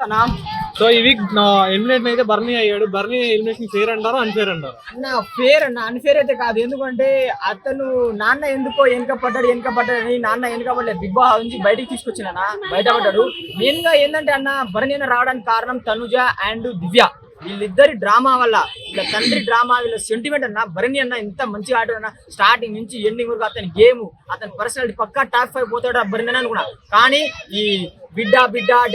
అన్నా సో ఈ week elimination అయితే బర్నీ అయ్యాడు. బర్నీ ఎలిమినేషన్ ఫేర్ అంటారా అన్ఫేర్ అంటారు? అన్న ఫేర్ అన్న, అన్ఫేర్ అయితే కాదు. ఎందుకంటే అతను నాన్న ఎందుకో వెనక పడ్డాడు అని నాన్న వెనక పడలేదు, బిగ్ బాస్ నుంచి బయటికి తీసుకొచ్చిన బయటపడ్డాడు. మెయిన్ గా ఏంటంటే అన్న బర్నీ రావడానికి కారణం తనుజ అండ్ దివ్య. వీళ్ళిద్దరి డ్రామా వల్ల, వీళ్ళ తండ్రి డ్రామా, వీళ్ళ సెంటిమెంట్ అన్న. భరణి అన్న ఎంత మంచిగా ఆడాడు, స్టార్టింగ్ నుంచి ఎండింగ్ వరకు అతని గేమ్, అతని పర్సనాలిటీ పక్కా టాప్ 5 పోతాడు భరణి అని అనుకున్నా. కానీ ఈ బిడ్డ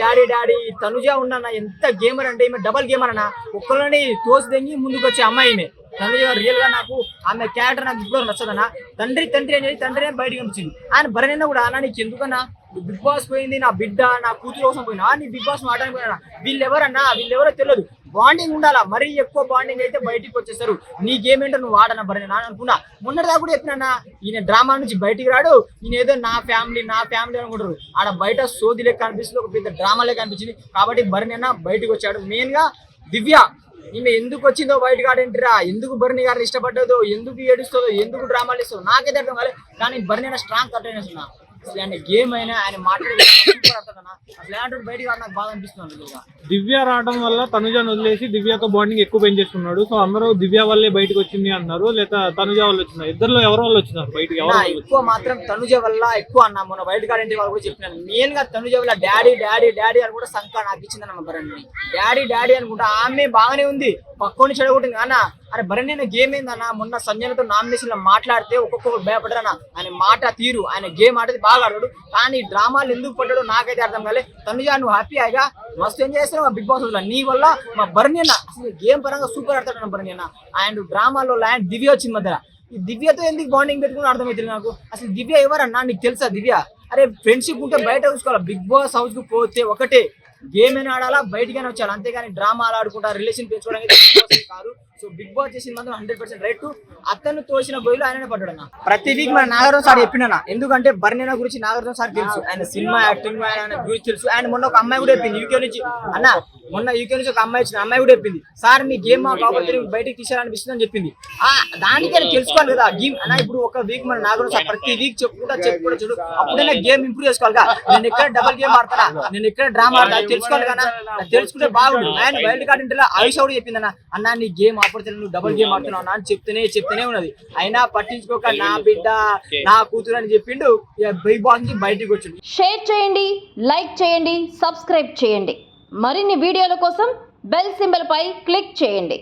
డాడీ తనుజ ఉన్న ఎంత గేమర్ అంటే ఈమె డబల్ గేమర్ అన్న. ఒక్కరిని తోసి దెంగి ముందుకు వచ్చే అమ్మాయి ఈమె తనుజ గారు. రియల్ గా నాకు ఆమె క్యారెక్టర్ నాకు ఇప్పుడు నచ్చదన్న. తండ్రి అనేది తండ్రినే బయటకు అనిపించింది. ఆయన భరణి కూడా అన్న నీకు ఎందుకన్నా బిగ్ బాస్ పోయింది, నా బిడ్డ నా కూతురు కోసం పోయినా, నీ బిగ్ బాస్ ఆడడానికి పోయినా. వీళ్ళెవరో తెలియదు. బాండింగ్ ఉండాలా, మరీ ఎక్కువ బాండింగ్ అయితే బయటికి వచ్చేస్తారు. నీ గేమ్ ఏంటో నువ్వు ఆడనా భరణి నా అనుకున్నా. మొన్నటిదా కూడా చెప్పినా ఈయన డ్రామా నుంచి బయటికి రాడు, ఈయన ఏదో నా ఫ్యామిలీ అనుకుంటారు. ఆడ బయట సోది లెక్క అనిపిస్తుంది, ఒక పెద్ద డ్రామా లెక్క అనిపించింది. కాబట్టి భరణి అన్న బయటకు వచ్చాడు. మెయిన్ గా దివ్య ఈమె ఎందుకు వచ్చిందో బయటకు ఆడేంటిరా, ఎందుకు భరణి గారిని ఇష్టపడ్డదో, ఎందుకు ఏడుస్తుందో, ఎందుకు డ్రామాలు ఇస్తుందో నాకైతే అర్థం కాలేదు. కానీ భరణి అన్న స్ట్రాంగ్ కట్టేసిన అసలు ఆయన గేమ్ అయినా ఆయన మాట్లాడే అసలు బయటకు నాకు బాగా అనిపిస్తుంది. దివ్య రావడం వల్ల తనుజను వదిలేసి దివ్యతో బాండింగ్ ఎక్కువ పెంచేస్తున్నాడు. సో అందరూ దివ్య వల్లే బయటకు వచ్చింది అన్నారు, లేదా తనుజ వల్ల వచ్చినారు? ఇద్దరులో ఎవరి వల్ల వచ్చినారు బయటకు? ఎక్కువ మాత్రం తనుజ వల్ల ఎక్కువ అన్న. మొన్న బయట కాడంటే వాళ్ళు కూడా చెప్పినాను. మెయిన్ గా తనుజ వల్ల డాడీ అని కూడా సంక నాకు ఇచ్చిందన్న భరణి. డాడీ అనుకుంటా ఆమె బాగానే ఉంది, పక్కోని చెడగొట్టింది అన్న. అరే భరణి గేమ్ ఏందన్న, మొన్న సంజయ్తో నామినేషన్ లో మాట్లాడితే ఒక్కొక్కరు భయపడ్డారన్న. ఆయన మాట తీరు, ఆయన గేమ్ ఆడేది బాగా ఆడాడు. కానీ డ్రామాలు ఎందుకు పడ్డాడో నాకైతే అర్థం కాలేదు. తనుజ నువ్వు హ్యాపీగా మస్తు ఎంజాయ్ చేస్తున్నావు మా బిగ్ బాస్ వల్ల. నీ వల్ల మా భరణి అన్న అసలు గేమ్ పరంగా సూపర్ ఆడతాడు భరణి అన్న. ఆయన డ్రామాలో ఆయన దివ్య వచ్చింది మధ్య. ఈ దివ్యతో ఎందుకు బాండింగ్ పెట్టుకుని అర్థమవుతుంది నాకు. అసలు దివ్య ఎవరన్నా నీకు తెలుసా? దివ్య అరే ఫ్రెండ్షిప్ ఉంటే బయట చూసుకోవాలి. బిగ్ బాస్ హౌస్ కు పోతే ఒకటే గేమ్ అయినా ఆడాలా, బయటగానే వచ్చారు. అంతేగాని డ్రామాలు ఆడుకుంటా రిలేషన్ పెంచుకోవడానికి కాదు. సో బిగ్ బాస్ చేసిన మాత్రం 100% రైట్. అతను తోసిన గోయిలో ఆయననే పడ్డాడు అన్న. ప్రతి వీక్ మన నాగార్జున సార్ చెప్పినా, ఎందుకంటే భరణి గురించి నాగార్జున సార్ తెలుసు, ఆయన సినిమా యాక్టింగ్ ఆయన గురించి తెలుసు. ఆయన మొన్న ఒక అమ్మాయి కూడా చెప్పింది యూకే నుంచి అన్న, మొన్న యూకే నుంచి ఒక అమ్మాయి వచ్చిన అమ్మాయి కూడా చెప్పింది, సార్ మీ గేమ్ మా కాబట్టి బయటకు తీసారనిపిస్తుంది అని చెప్పింది. దానికైనా తెలుసుకోవాలి కదా గేమ్ అన్న. ఇప్పుడు ఒక వీక్ మన నాగార్జున సార్ ప్రతి వీక్ చెప్పుకుంటా చూడు, అప్పుడైనా గేమ్ ఇంప్రూవ్ చేసుకోవాలి కదా. నేను ఎక్కడ డబుల్ గేమ్ ఆడతానా, నేను ఎక్కడ డ్రామా ఆడతా తెలుసుకోవాలి కదా. తెలుసుకుంటే బాగుండు. ఆయన వైల్డ్ కార్డ్ ఇంటర్లో ఆయుష్ కూడా చెప్పింది అన్న నీ గేమ్ ఆపడుతుంది, నువ్వు డబుల్ గేమ్ ఆడుతున్నావు అని చెప్తూనే ఉన్నది. అయినా పట్టించుకోక నా బిడ్డ నా కూతురు అని చెప్పిండు. బిగ్ బాస్ నుంచి బయటకు వచ్చిండు. షేర్ చేయండి, లైక్ చేయండి, సబ్స్క్రైబ్ చేయండి. మరిన్ని వీడియోల కోసం బెల్ సింబల్ పై క్లిక్ చేయండి.